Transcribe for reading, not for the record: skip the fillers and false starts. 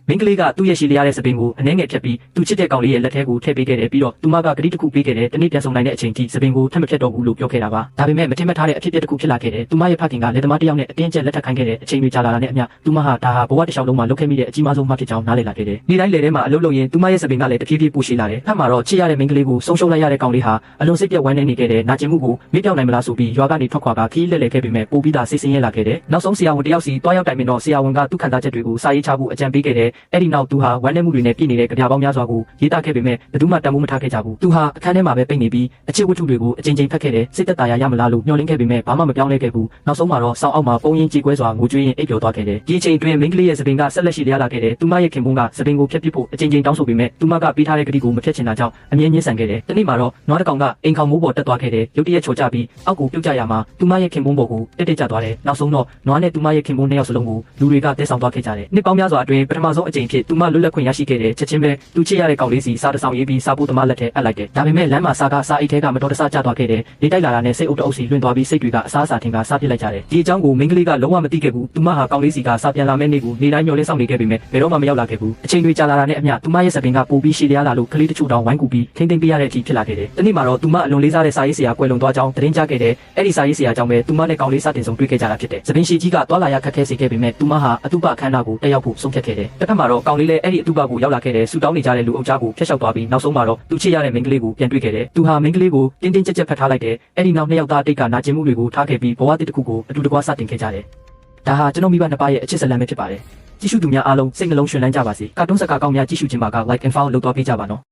မင်းကလေးကသူ့ရဲ့ရှည်လျားတဲ့စပင်ကိုအနှဲငယ်ဖြတ်ပြီးသူချစ်တဲ့ကောင်လေးရဲ့လက်ထဲကိုထည့်ပေးခဲ့တယ်ပြီးတော့သူမကဂတိတစ်ခုပေးခဲ့တယ်တနေ့ပြန်ဆောင်နိုင်တဲ့အချိန်ထိစပင်ကိုထပ်မဖြတ်တော့ဘူးလို့ပြောခဲ့တာပါဒါပေမဲ့မထင်မှတ်ထားတဲ့အဖြစ်အပျက်တစ်ခုဖြစ်လာခဲ့တယ်သူမရဲ့ဖခင်ကလက်သမားတစ်ယောက်နဲ့အတင်းကျပ်လက်ထပ်ခိုင်းခဲ့တဲ့အချိန်တွေကြာလာတာနဲ့အမျှသူမဟာဒါဟာဘဝတစ်လျှောက်လုံးမှာလုပ်ခဲ့မိတဲ့အကြီးမားဆုံးမှဖြစ်ကြောင်းနားလည်လာခဲ့တယ်နေ့တိုင်းလေထဲမှာအလုပ်လုပ်ရင်သူမရဲ့စပင်ကလည်းတဖြည်းဖြည်းပူရှိလာတယ်ဖတ်မှာတော့ချစ်ရတဲ့မင်းကလေးကိုဆုံးရှုံးလိုက်ရတဲ့ကောင်လေးဟာအလွန်စိတ်ပြတ်ဝမ်းနည်းနေခဲ့တယ်နာကျင်မှုကိုမေ့ပြောင်းနိုင်မလားဆိုပြီးရွာကနေထွက်ခွာကခီးလှည့်လည်ခဲ့ပေမဲ့ပိုပြီးသားစိတ်ဆင်းရဲလာခဲ့တယ်နောက်ဆုံးဆရာဝန်တယောက်စီတွားရောက်တိုင်ပင်တော့ဆရာဝန်ကသူ့ခံစားချက်တွေကိုစာရေးချဖို့အကြံပေးခဲ့တယ်အဲ့ဒီနောက်သူဟာဝမ်းနည်းမှုတွေနဲ့ပြည့်နေတဲ့ကြပြာပေါင်းများစွာကိုရေးသားခဲ့ပေမဲ့ဘယ်သူမှတန်ဖိုးမထားခဲ့ကြဘူးသူဟာအခန်းထဲမှာပဲပိတ်နေပြီးအချစ်ဝတ္ထုတွေကိုအချိန်ချင်းဖတ်ခဲ့တယ်စိတ်သက်သာရမလားလို့မျှော်လင့်ခဲ့ပေမဲ့ဘာမှမပြောင်းလဲခဲ့ဘူးနောက်ဆုံးမှာတော့စောင်းအောက်မှာပုံရင်းကြေကွဲစွာငိုကြွေးရင်အိပ်ပျော်သွားခဲ့တယ်ဒီအချိန်တွင်မင်းကလေးရဲ့စပင်ကဆက်လက်ရှိလျားလာခဲ့တယ်သူမရဲ့ခင်ပွန်းကစပင်ကိုဖျက်ပစ်ဖို့အချိန်ချင်းတောင်းဆိုပေမဲ့သူမကပေးထားတဲ့ကတိကိုမဖျက်ချင်တာကြောင့်အမြဲညှင်းဆန်ခဲ့တယ်တနေ့မှာတော့နွားတစ်ကောင်ကအိမ်ခေါင်မိုးပေါ်တက်သွားခဲ့တယ်ရုတ်တရက်ချော်ကျပြီးအောက်ကိုပြုတ်ကျရမှာသူမရဲ့ခင်ပွန်းပေါ်ကိုတက်တက်ကျသွားတယ်နောက်ဆုံးတော့နွားနဲ့သူမရဲ့ခင်ပွန်းနှစ်ယောက်စလုံးကိုလူတွေကတဲဆောင်သွားခဲ့ကြတယ်နှစ်ပေါင်းများစွာအတွင်းပထမဆုံးအကြိမ်ဖြစ်သူမလွတ်လပ်ခွင့်ရရှိခဲ့တယ်ချက်ချင်းပဲသူချစ်ရတဲ့ကောင်လေးစီစားတဆောင်ရေးပြီးစားဖို့သမားလက်ထဲအပ်လိုက်တယ်ဒါပေမဲ့လမ်းမှာစားအိတ်ထဲကမတော်တဆကျသွားခဲ့တယ်နေတိုက်လာတာနဲ့စိတ်အုပ်တအုပ်စီလွင့်သွားပြီးစိတ်တွေကအစားအစာထင်ကစားပစ်လိုက်ကြတယ်ဒီအကြောင်းကိုမင်းကလေးကလုံးဝမသိခဲ့ဘူးသူမဟာကောင်လေးစီကစားပြန်လာမဲ့နေ့ကိုနေတိုင်းမျှော်လင့်ဆောင်နေခဲ့ပေမဲ့ဘယ်တော့မှမရောက်လာခဲ့ဘူးအချိန်တွေကြာလာတာနဲ့အမျှသူမရဲ့စပင်ကပိုပြီးရှည်လျားလာလို့ကလေးတချို့တောင်ဝိုင်းကူပြီးထိမ့်သိမ့်ပေးရတဲ့အထိဖြစ်လာခဲ့တယ်တနေ့မှာတော့သူမအလွန်လေးစားတဲ့စာရေးဆရာကွယ်လွန်သွားကြောင်းသတင်းကြားခဲ့တယ်အဲ့ဒီစာရေးဆရာကြောင့်ပဲသူမနဲ့ကောင်လေးစတင်ဆုံးတွေ့ခဲ့ကြတာဖြစ်တယ်စပင်ရှိကြီးကတွာလာရခက်ခဲစေခဲ့ပေမဲ့သူမဟာအတုပအခမ်းအနားကိုတက်ရောက်ဖို့ဆုံးဖြတ်ခဲ့တယ်တစ်ဖက်မှာတော့ကောင်လေးလည်းအဲ့ဒီအတုပကိုရောက်လာခဲ့တယ်ဆူတောင်းနေကြတဲ့လူအုပ်ကြားကိုဖျက်လျှောက်သွားပြီးနောက်ဆုံးမှာတော့သူချစ်ရတဲ့မင်းကလေးကိုပြန်တွေ့ခဲ့တယ်သူဟာမင်းကလေးကိုတင်းတင်းကြပ်ကြပ်ဖတ်ထားလိုက်တယ်အဲ့ဒီနောက်နှစ်ယောက်သားတိတ်ကနာကျင်မှုတွေကိုထားခဲ့ပြီးဘဝတစ်ခုကိုအတူတကွစတင်ခဲ့ကြတယ်ဒါဟာကျွန်တော်မိဘနှစ်ပါးရဲ့အချစ်ဇာတ်လမ်းပဲဖြစ်ပါတယ်ကြည့်ရှုသူများအားလုံးစိတ်နှလုံးရွှင်လန်းကြပါစေကာတွန်းစကားကောင်းများကြည့်ရှုခြင်းပါက like and follow လုပ်သွားပေးကြပါနော်